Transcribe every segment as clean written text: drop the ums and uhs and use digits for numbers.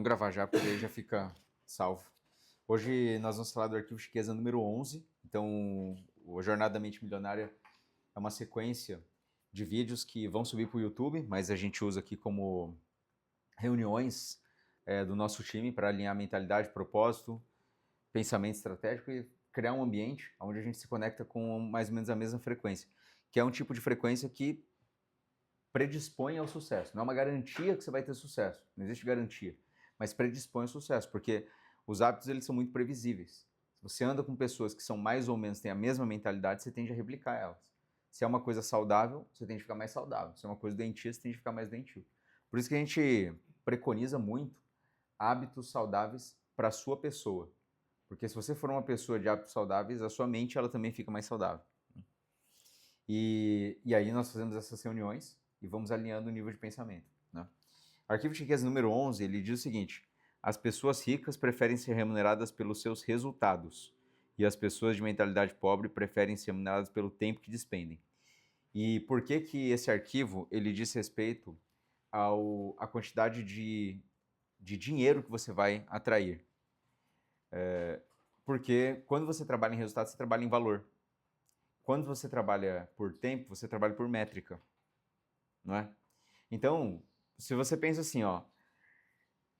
Vamos gravar já, porque aí já fica salvo. Hoje nós vamos falar do arquivo Chiqueza número 11. Então, o Jornada da Mente Milionária é uma sequência de vídeos que vão subir para o YouTube, mas a gente usa aqui como reuniões do nosso time para alinhar mentalidade, propósito, pensamento estratégico e criar um ambiente onde a gente se conecta com mais ou menos a mesma frequência, que é um tipo de frequência que predispõe ao sucesso. Não é uma garantia que você vai ter sucesso, não existe garantia, mas predispõe ao sucesso, porque os hábitos eles são muito previsíveis. Se você anda com pessoas que são mais ou menos, têm a mesma mentalidade, você tende a replicar elas. Se é uma coisa saudável, você tende a ficar mais saudável. Se é uma coisa doentia, você tende a ficar mais doentio. Por isso que a gente preconiza muito hábitos saudáveis para a sua pessoa. Porque se você for uma pessoa de hábitos saudáveis, a sua mente ela também fica mais saudável. E aí nós fazemos essas reuniões e vamos alinhando o nível de pensamento. Né? Arquivo de riqueza número 11, ele diz o seguinte: as pessoas ricas preferem ser remuneradas pelos seus resultados e as pessoas de mentalidade pobre preferem ser remuneradas pelo tempo que despendem. E por que que esse arquivo ele diz respeito à quantidade de dinheiro que você vai atrair? Porque quando você trabalha em resultado, você trabalha em valor. Quando você trabalha por tempo, você trabalha por métrica, não é? Então, se você pensa assim, ó,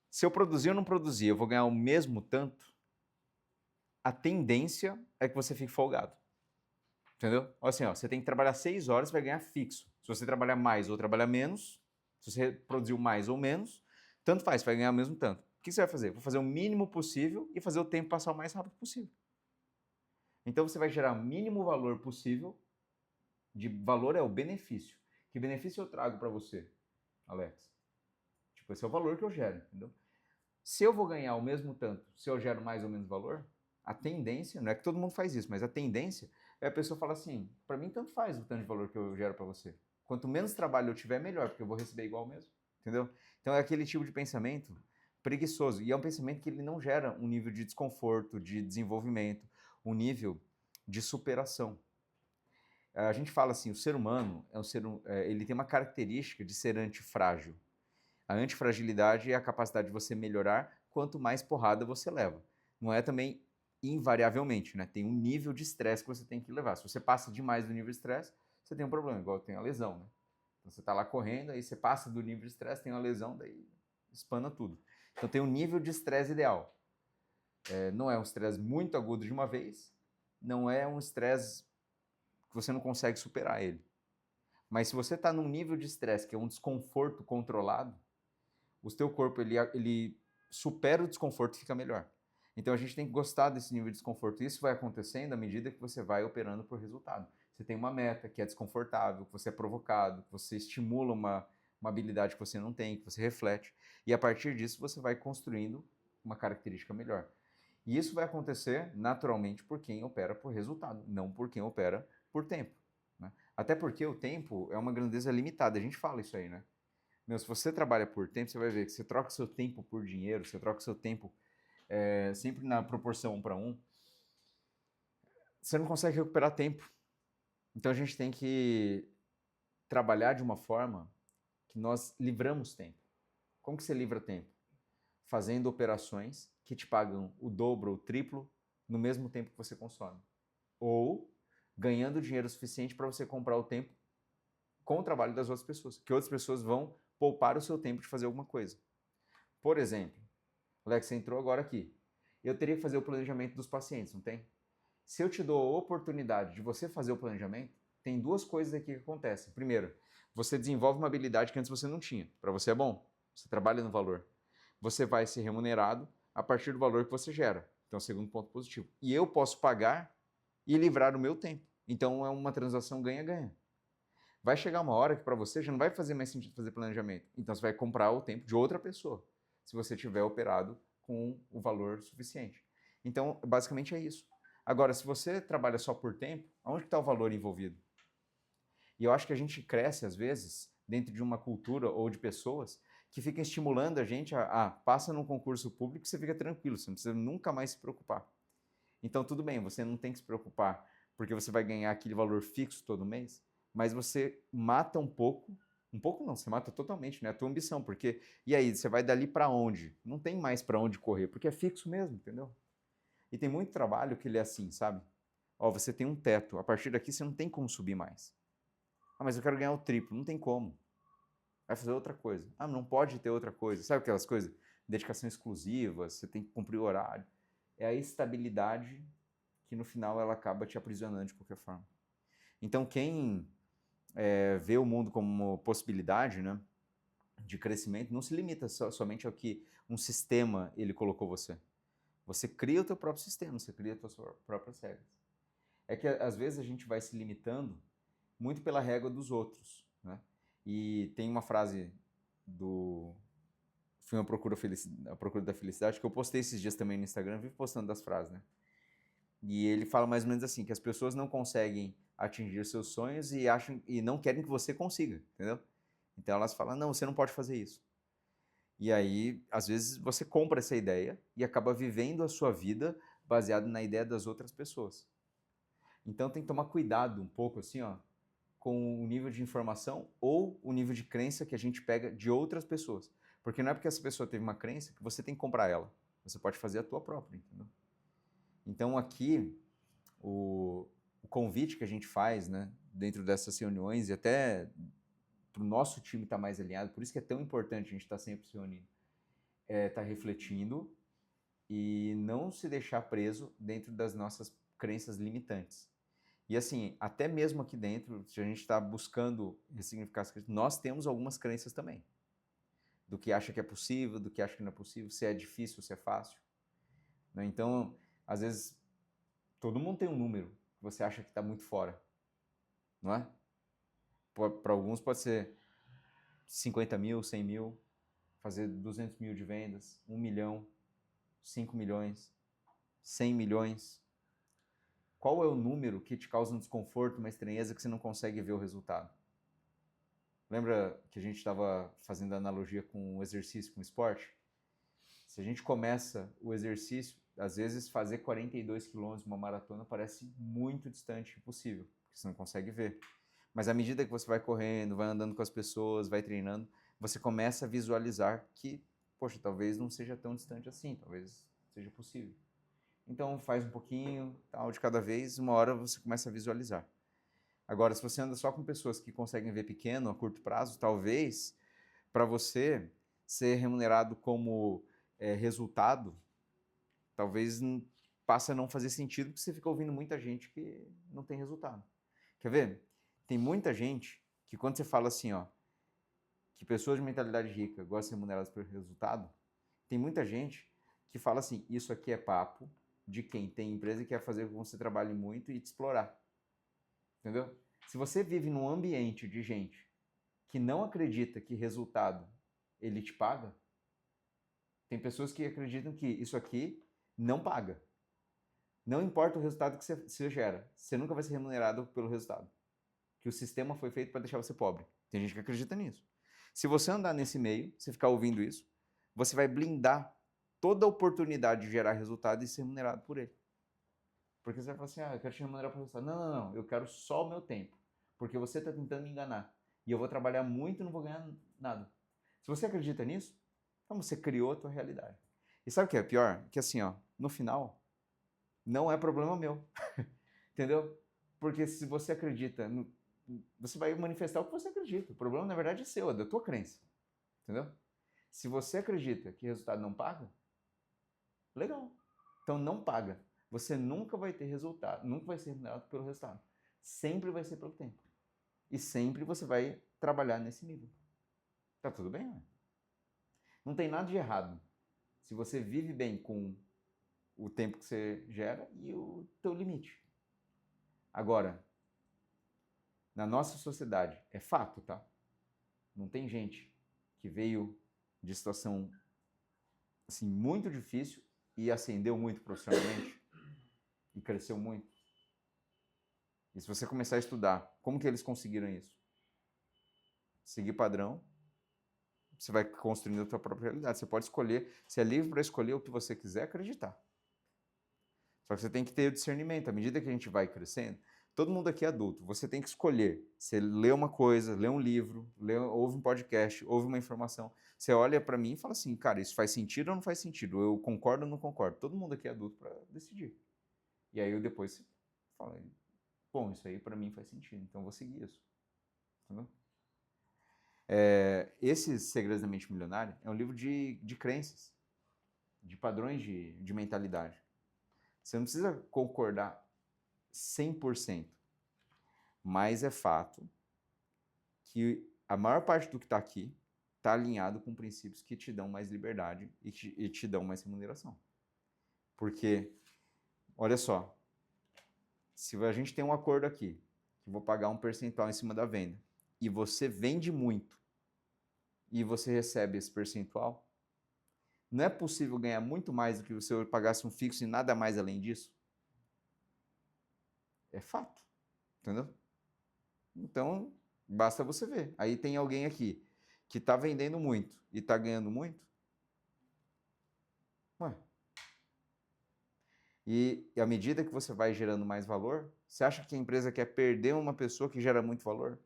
se eu produzir ou não produzir, eu vou ganhar o mesmo tanto, a tendência é que você fique folgado. Entendeu? Assim, ó, você tem que trabalhar 6 horas e vai ganhar fixo. Se você trabalhar mais ou trabalhar menos, se você produziu mais ou menos, tanto faz, você vai ganhar o mesmo tanto. O que você vai fazer? Vou fazer o mínimo possível e fazer o tempo passar o mais rápido possível. Então você vai gerar o mínimo valor possível. De valor é o benefício. Que benefício eu trago para você, Alex? Tipo, esse é o valor que eu gero, entendeu? Se eu vou ganhar o mesmo tanto, se eu gero mais ou menos valor, a tendência, não é que todo mundo faz isso, mas a tendência é a pessoa falar assim, para mim tanto faz o tanto de valor que eu gero para você. Quanto menos trabalho eu tiver, melhor, porque eu vou receber igual mesmo, entendeu? Então é aquele tipo de pensamento preguiçoso, e é um pensamento que ele não gera um nível de desconforto, de desenvolvimento, um nível de superação. A gente fala assim, o ser humano é um ser, ele tem uma característica de ser antifrágil. A antifragilidade é a capacidade de você melhorar quanto mais porrada você leva. Não é também invariavelmente, né? Tem um nível de estresse que você tem que levar. Se você passa demais do nível de estresse, você tem um problema, igual tem a lesão, né? Então você está lá correndo, aí você passa do nível de estresse, tem uma lesão, daí espana tudo. Então tem um nível de estresse ideal. Não é um estresse muito agudo de uma vez, não é um estresse que você não consegue superar ele. Mas se você está num nível de estresse que é um desconforto controlado, o seu corpo ele supera o desconforto e fica melhor. Então a gente tem que gostar desse nível de desconforto. Isso vai acontecendo à medida que você vai operando por resultado. Você tem uma meta que é desconfortável, que você é provocado, que você estimula uma habilidade que você não tem, que você reflete. E a partir disso você vai construindo uma característica melhor. E isso vai acontecer naturalmente por quem opera por resultado, não por quem opera por tempo. Né? Até porque o tempo é uma grandeza limitada, a gente fala isso aí, né? Meu, se você trabalha por tempo, você vai ver que você troca seu tempo por dinheiro, você troca seu tempo sempre na proporção 1 para 1, você não consegue recuperar tempo. Então a gente tem que trabalhar de uma forma que nós livramos tempo. Como que você livra tempo? Fazendo operações que te pagam o dobro ou o triplo no mesmo tempo que você consome. Ou ganhando dinheiro suficiente para você comprar o tempo com o trabalho das outras pessoas, que outras pessoas vão poupar o seu tempo de fazer alguma coisa. Por exemplo, Alex, você entrou agora aqui. Eu teria que fazer o planejamento dos pacientes, não tem? Se eu te dou a oportunidade de você fazer o planejamento, tem 2 coisas aqui que acontecem. Primeiro, você desenvolve uma habilidade que antes você não tinha. Para você é bom, você trabalha no valor. Você vai ser remunerado a partir do valor que você gera. Então, segundo ponto positivo. E eu posso pagar e livrar o meu tempo. Então, é uma transação ganha-ganha. Vai chegar uma hora que para você já não vai fazer mais sentido fazer planejamento. Então, você vai comprar o tempo de outra pessoa, se você tiver operado com o valor suficiente. Então, basicamente é isso. Agora, se você trabalha só por tempo, aonde está o valor envolvido? E eu acho que a gente cresce, às vezes, dentro de uma cultura ou de pessoas que ficam estimulando a gente a passa num concurso público e você fica tranquilo, você não precisa nunca mais se preocupar. Então, tudo bem, você não tem que se preocupar porque você vai ganhar aquele valor fixo todo mês, mas você mata um pouco Um pouco não, você mata totalmente, né? A tua ambição, porque... E aí, você vai dali para onde? Não tem mais para onde correr, porque é fixo mesmo, entendeu? E tem muito trabalho que ele é assim, sabe? Ó, você tem um teto, a partir daqui você não tem como subir mais. Ah, mas eu quero ganhar o triplo, não tem como. Vai fazer outra coisa. Ah, não pode ter outra coisa. Sabe aquelas coisas? Dedicação exclusiva, você tem que cumprir o horário. É a estabilidade que no final ela acaba te aprisionando de qualquer forma. Então quem vê o mundo como possibilidade, né, de crescimento, não se limita somente ao que um sistema ele colocou você. Você cria o teu próprio sistema, você cria as suas próprias regras. É que às vezes a gente vai se limitando muito pela régua dos outros, né? E tem uma frase do filme A Procura da Felicidade, que eu postei esses dias também no Instagram, vivo postando das frases, né? E ele fala mais ou menos assim, que as pessoas não conseguem atingir seus sonhos e acham e não querem que você consiga, entendeu? Então elas falam, não, você não pode fazer isso. E aí, às vezes, você compra essa ideia e acaba vivendo a sua vida baseado na ideia das outras pessoas. Então tem que tomar cuidado um pouco, assim, ó, com o nível de informação ou o nível de crença que a gente pega de outras pessoas. Porque não é porque essa pessoa teve uma crença que você tem que comprar ela. Você pode fazer a tua própria, entendeu? Então aqui, o convite que a gente faz, né, dentro dessas reuniões e até para o nosso time estar mais alinhado, por isso que é tão importante a gente estar sempre se reunindo, estar refletindo e não se deixar preso dentro das nossas crenças limitantes. E assim, até mesmo aqui dentro, se a gente está buscando ressignificar as crenças, nós temos algumas crenças também. Do que acha que é possível, do que acha que não é possível, se é difícil, se é fácil. Né? Então, às vezes, todo mundo tem um número que você acha que está muito fora. Não é? Para alguns pode ser 50 mil, 100 mil, fazer 200 mil de vendas, 1 milhão, 5 milhões, 100 milhões. Qual é o número que te causa um desconforto, uma estranheza que você não consegue ver o resultado? Lembra que a gente estava fazendo analogia com o exercício, com o esporte? Se a gente começa o exercício, às vezes fazer 42 quilômetros uma maratona parece muito distante, impossível, porque você não consegue ver. Mas à medida que você vai correndo, vai andando com as pessoas, vai treinando, você começa a visualizar que, poxa, talvez não seja tão distante assim, talvez seja possível. Então faz um pouquinho, tal, de cada vez, uma hora você começa a visualizar. Agora, se você anda só com pessoas que conseguem ver pequeno, a curto prazo, talvez para você ser remunerado como resultado, talvez passe a não fazer sentido porque você fica ouvindo muita gente que não tem resultado. Quer ver? Tem muita gente que quando você fala assim, ó, que pessoas de mentalidade rica gostam de ser remuneradas por resultado, tem muita gente que fala assim, isso aqui é papo de quem tem empresa e quer fazer com que você trabalhe muito e te explorar. Entendeu? Se você vive num ambiente de gente que não acredita que resultado ele te paga, tem pessoas que acreditam que isso aqui não paga. Não importa o resultado que você gera, você nunca vai ser remunerado pelo resultado. Que o sistema foi feito para deixar você pobre. Tem gente que acredita nisso. Se você andar nesse meio, você ficar ouvindo isso, você vai blindar toda a oportunidade de gerar resultado e ser remunerado por ele. Porque você vai falar assim, eu quero te remunerar por resultado. Não, eu quero só o meu tempo. Porque você está tentando me enganar. E eu vou trabalhar muito e não vou ganhar nada. Se você acredita nisso, então você criou a tua realidade. E sabe o que é pior? Que assim, ó, no final, não é problema meu. Entendeu? Porque se você acredita, você vai manifestar o que você acredita. O problema, na verdade, é seu, é da tua crença. Entendeu? Se você acredita que resultado não paga, legal. Então não paga. Você nunca vai ter resultado, nunca vai ser remunerado pelo resultado. Sempre vai ser pelo tempo. E sempre você vai trabalhar nesse nível. Tá tudo bem, né? Não tem nada de errado. Se você vive bem com o tempo que você gera e o teu limite. Agora, na nossa sociedade, é fato, tá? Não tem gente que veio de situação assim muito difícil e ascendeu muito profissionalmente e cresceu muito. E se você começar a estudar como que eles conseguiram isso? Seguir padrão, você vai construindo a sua própria realidade. Você pode escolher, você é livre para escolher o que você quiser acreditar. Só que você tem que ter o discernimento. À medida que a gente vai crescendo, todo mundo aqui é adulto, você tem que escolher. Você lê uma coisa, lê um livro, ouve um podcast, ouve uma informação. Você olha para mim e fala assim, cara, isso faz sentido ou não faz sentido? Eu concordo ou não concordo? Todo mundo aqui é adulto para decidir. E aí eu depois falo, bom, isso aí para mim faz sentido, então eu vou seguir isso. Entendeu? Esse Segredos da Mente Milionária é um livro de crenças, de padrões de mentalidade. Você não precisa concordar 100%, mas é fato que a maior parte do que está aqui está alinhado com princípios que te dão mais liberdade e te dão mais remuneração. Porque, olha só, se a gente tem um acordo aqui, que eu vou pagar um percentual em cima da venda, e você vende muito, e você recebe esse percentual, não é possível ganhar muito mais do que se eu pagasse um fixo e nada mais além disso? É fato, entendeu? Então, basta você ver. Aí tem alguém aqui que está vendendo muito e está ganhando muito. Ué. E à medida que você vai gerando mais valor, você acha que a empresa quer perder uma pessoa que gera muito valor?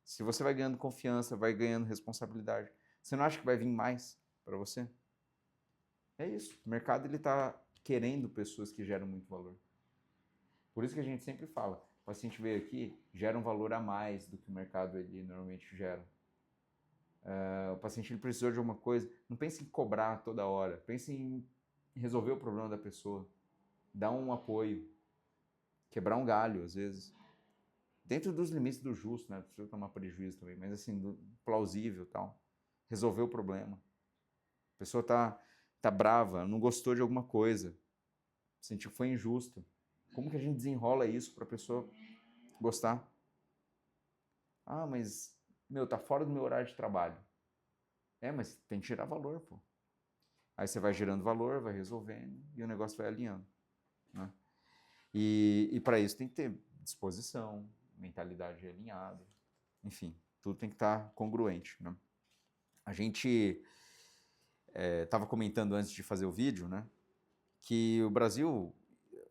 Se você vai ganhando confiança, vai ganhando responsabilidade, você não acha que vai vir mais para você? É isso. O mercado ele está querendo pessoas que geram muito valor. Por isso que a gente sempre fala, o paciente veio aqui, gera um valor a mais do que o mercado ele normalmente gera. O paciente ele precisou de alguma coisa, não pense em cobrar toda hora, pense em resolver o problema da pessoa, dar um apoio, quebrar um galho às vezes, dentro dos limites do justo, né? Não precisa tomar prejuízo também, mas assim, plausível e tal, resolver o problema. A pessoa tá brava, não gostou de alguma coisa, sentiu que foi injusto. Como que a gente desenrola isso para a pessoa gostar? Ah, mas, meu, tá fora do meu horário de trabalho. Mas tem que gerar valor, pô. Aí você vai gerando valor, vai resolvendo e o negócio vai alinhando, né? E para isso tem que ter disposição, mentalidade alinhada, enfim, tudo tem que estar congruente, né? A gente estava comentando antes de fazer o vídeo, né, que o Brasil,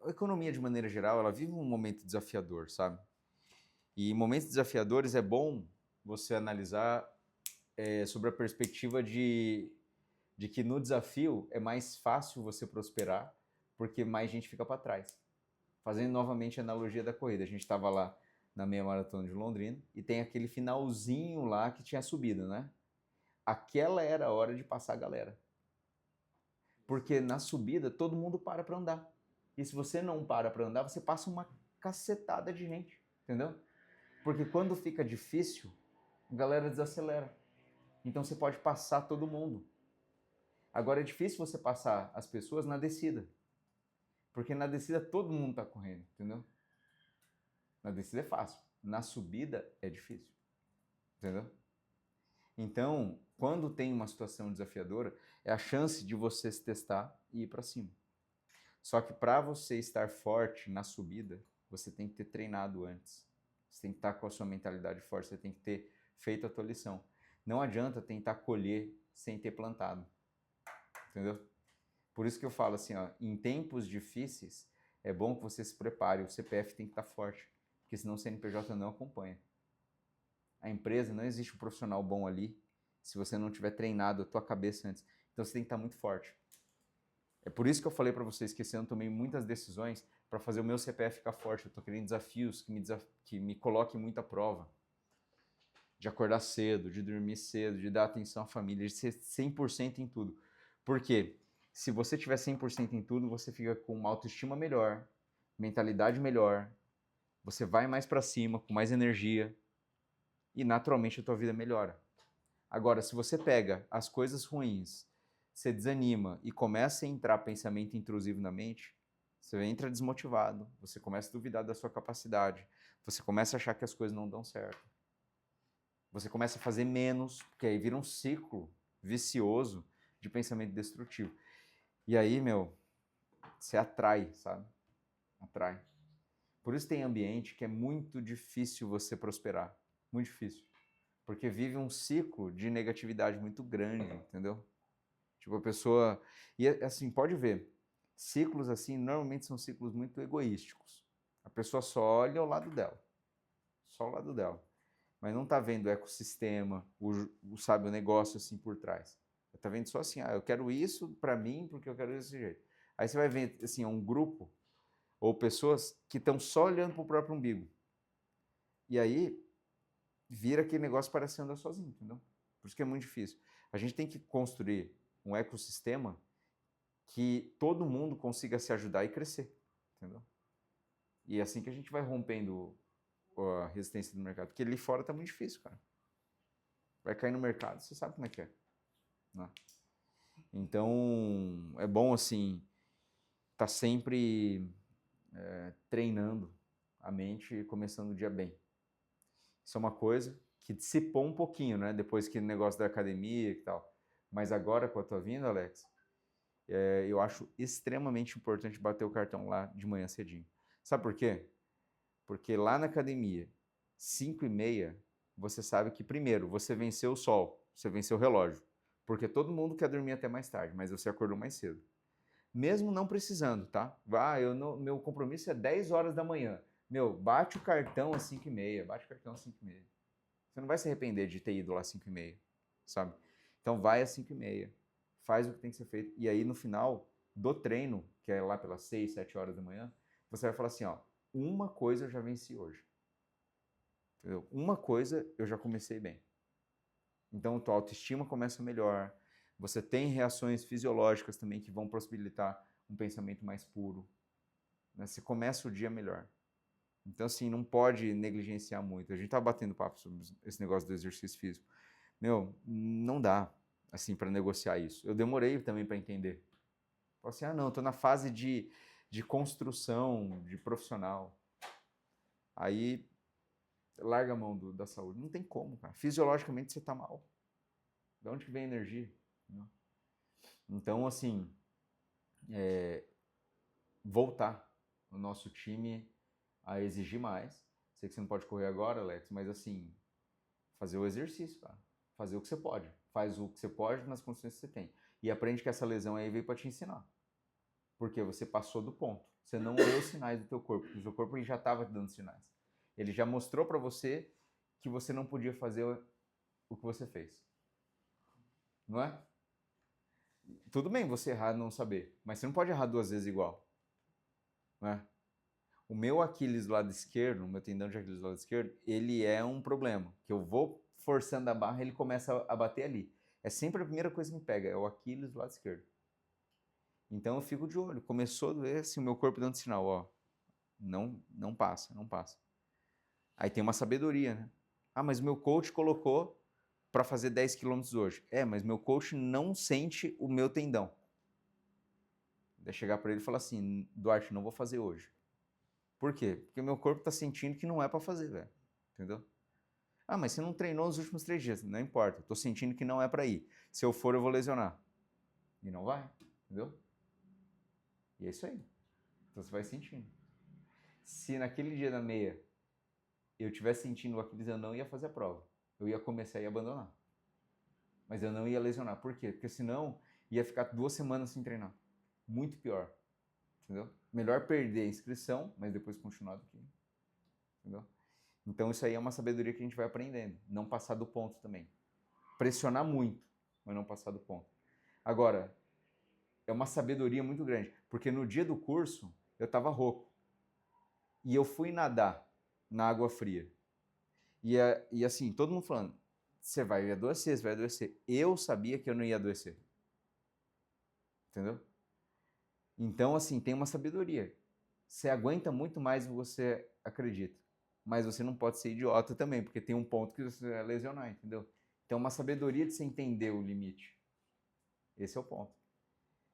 a economia de maneira geral, ela vive um momento desafiador, sabe? E em momentos desafiadores é bom você analisar sobre a perspectiva de que no desafio é mais fácil você prosperar porque mais gente fica para trás. Fazendo novamente a analogia da corrida, a gente estava lá na meia maratona de Londrina e tem aquele finalzinho lá que tinha subida, né? Aquela era a hora de passar a galera. Porque na subida todo mundo para andar. E se você não para andar, você passa uma cacetada de gente, entendeu? Porque quando fica difícil, a galera desacelera. Então você pode passar todo mundo. Agora é difícil você passar as pessoas na descida. Porque na descida todo mundo está correndo, entendeu? Na descida é fácil. Na subida é difícil. Entendeu? Então, quando tem uma situação desafiadora, é a chance de você se testar e ir para cima. Só que para você estar forte na subida, você tem que ter treinado antes. Você tem que estar com a sua mentalidade forte, você tem que ter feito a tua lição. Não adianta tentar colher sem ter plantado. Entendeu? Por isso que eu falo assim, ó, em tempos difíceis, é bom que você se prepare, o CPF tem que estar forte, porque senão o CNPJ não acompanha. A empresa, não existe um profissional bom ali se você não tiver treinado a tua cabeça antes. Então você tem que estar muito forte. É por isso que eu falei para vocês que esse ano eu tomei muitas decisões para fazer o meu CPF ficar forte. Eu estou querendo desafios que me coloquem muita prova. De acordar cedo, de dormir cedo, de dar atenção à família, de ser 100% em tudo. Por quê? Se você tiver 100% em tudo, você fica com uma autoestima melhor, mentalidade melhor, você vai mais para cima, com mais energia e naturalmente a tua vida melhora. Agora, se você pega as coisas ruins, você desanima e começa a entrar pensamento intrusivo na mente, você entra desmotivado, você começa a duvidar da sua capacidade, você começa a achar que as coisas não dão certo. Você começa a fazer menos, porque aí vira um ciclo vicioso de pensamento destrutivo. E aí, meu, você atrai, sabe? Atrai. Por isso tem ambiente que é muito difícil você prosperar. Muito difícil. Porque vive um ciclo de negatividade muito grande, entendeu? Tipo, a pessoa... E assim, pode ver, ciclos assim normalmente são ciclos muito egoísticos. A pessoa só olha o lado dela. Só o lado dela. Mas não está vendo o ecossistema, sabe, o negócio assim por trás. Está vendo só assim, eu quero isso para mim porque eu quero desse jeito. Aí você vai ver assim, um grupo ou pessoas que estão só olhando para o próprio umbigo. E aí vira aquele negócio parece andar sozinho, entendeu? Por isso que é muito difícil. A gente tem que construir um ecossistema que todo mundo consiga se ajudar e crescer, entendeu? E é assim que a gente vai rompendo a resistência do mercado. Porque ali fora tá muito difícil, cara. Vai cair no mercado, você sabe como é que é. Né? Então, é bom, assim, tá sempre treinando a mente e começando o dia bem. Isso é uma coisa que dissipou um pouquinho, né? Depois que o negócio da academia e tal. Mas agora, com a tua vinda, Alex, eu acho extremamente importante bater o cartão lá de manhã cedinho. Sabe por quê? Porque lá na academia, 5h30, você sabe que, primeiro, você venceu o sol, você venceu o relógio. Porque todo mundo quer dormir até mais tarde, mas você acordou mais cedo. Mesmo não precisando, tá? Meu compromisso é 10 horas da manhã. Meu, bate o cartão às 5h30, bate o cartão às 5h30. Você não vai se arrepender de ter ido lá às 5h30, sabe? Então vai às 5h30, faz o que tem que ser feito. E aí no final do treino, que é lá pelas 6, 7 horas da manhã, você vai falar assim, ó, uma coisa eu já venci hoje. Entendeu? Uma coisa eu já comecei bem. Então tua autoestima começa melhor, você tem reações fisiológicas também que vão possibilitar um pensamento mais puro. Né? Você começa o dia melhor. Então, assim, não pode negligenciar muito. A gente tá batendo papo sobre esse negócio do exercício físico. Meu, não dá, assim, para negociar isso. Eu demorei também para entender. Falei assim, não, tô na fase de construção, de profissional. Aí, larga a mão da saúde. Não tem como, cara. Fisiologicamente, você tá mal. De onde que vem a energia? Então, assim, voltar o nosso time a exigir mais. Sei que você não pode correr agora, Alex, mas assim, fazer o exercício, cara. Fazer o que você pode. Faz o que você pode nas condições que você tem. E aprende que essa lesão aí veio para te ensinar. Porque você passou do ponto. Você não deu sinais do teu corpo. O seu corpo ele já estava te dando sinais. Ele já mostrou para você que você não podia fazer o que você fez. Não é? Tudo bem você errar e não saber, mas você não pode errar 2 vezes igual. Não é? O meu Aquiles do lado esquerdo, o meu tendão de Aquiles do lado esquerdo, ele é um problema. Que eu vou forçando a barra, ele começa a bater ali. É sempre a primeira coisa que me pega, é o Aquiles do lado esquerdo. Então eu fico de olho. Começou a doer, assim, o meu corpo dando sinal, ó. Não passa, não passa. Aí tem uma sabedoria, né? Mas meu coach colocou para fazer 10 quilômetros hoje. Mas meu coach não sente o meu tendão. Daí chegar para ele e falar assim, Duarte, não vou fazer hoje. Por quê? Porque meu corpo está sentindo que não é para fazer, velho. Entendeu? Mas você não treinou nos últimos 3 dias. Não importa. Estou sentindo que não é para ir. Se eu for, eu vou lesionar. E não vai. Entendeu? E é isso aí. Então você vai sentindo. Se naquele dia da meia eu tivesse sentindo o Aquiles, eu não ia fazer a prova. Eu ia começar e abandonar. Mas eu não ia lesionar. Por quê? Porque senão ia ficar 2 semanas sem treinar. Muito pior. Entendeu? Melhor perder a inscrição, mas depois continuar do que. Entendeu? Então isso aí é uma sabedoria que a gente vai aprendendo. Não passar do ponto também. Pressionar muito, mas não passar do ponto. Agora, é uma sabedoria muito grande, porque no dia do curso eu estava rouco. E eu fui nadar na água fria. E assim, todo mundo falando, você vai adoecer, você vai adoecer. Eu sabia que eu não ia adoecer. Entendeu? Então, assim, tem uma sabedoria. Você aguenta muito mais do que você acredita. Mas você não pode ser idiota também, porque tem um ponto que você vai lesionar, entendeu? Então, uma sabedoria de você entender o limite. Esse é o ponto.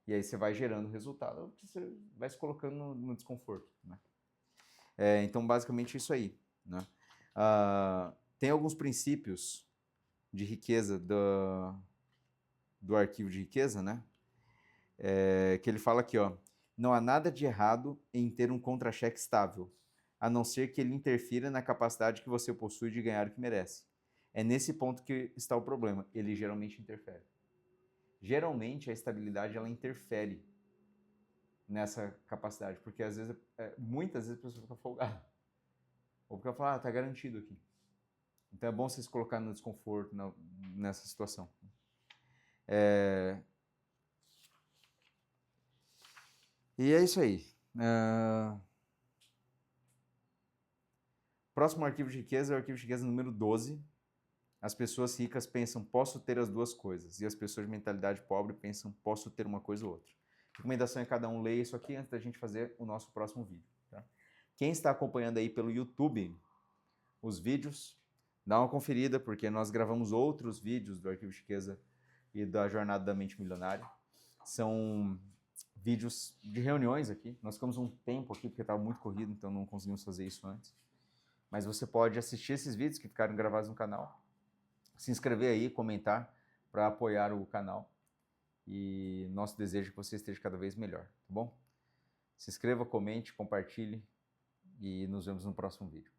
E aí você vai gerando resultado, você vai se colocando no desconforto, né? Então, basicamente, isso aí, né? Tem alguns princípios de riqueza do arquivo de riqueza, né? Que ele fala aqui, ó. Não há nada de errado em ter um contra-cheque estável, a não ser que ele interfira na capacidade que você possui de ganhar o que merece. É nesse ponto que está o problema. Ele geralmente interfere. Geralmente, a estabilidade, ela interfere. nessa capacidade, porque às vezes, muitas vezes a pessoa fica folgada, ou porque ela fala, tá garantido aqui. Então é bom você se colocar no desconforto nessa situação. E é isso aí. Próximo arquivo de riqueza é o arquivo de riqueza número 12. As pessoas ricas pensam, posso ter as duas coisas. E as pessoas de mentalidade pobre pensam, posso ter uma coisa ou outra. Recomendação é cada um ler isso aqui antes da gente fazer o nosso próximo vídeo. Tá? Quem está acompanhando aí pelo YouTube os vídeos, dá uma conferida, porque nós gravamos outros vídeos do Arquivo de Riqueza e da Jornada da Mente Milionária. São vídeos de reuniões aqui. Nós ficamos um tempo aqui, porque estava muito corrido, então não conseguimos fazer isso antes. Mas você pode assistir esses vídeos que ficaram gravados no canal, se inscrever aí, comentar para apoiar o canal. E nosso desejo é que você esteja cada vez melhor, tá bom? Se inscreva, comente, compartilhe e nos vemos no próximo vídeo.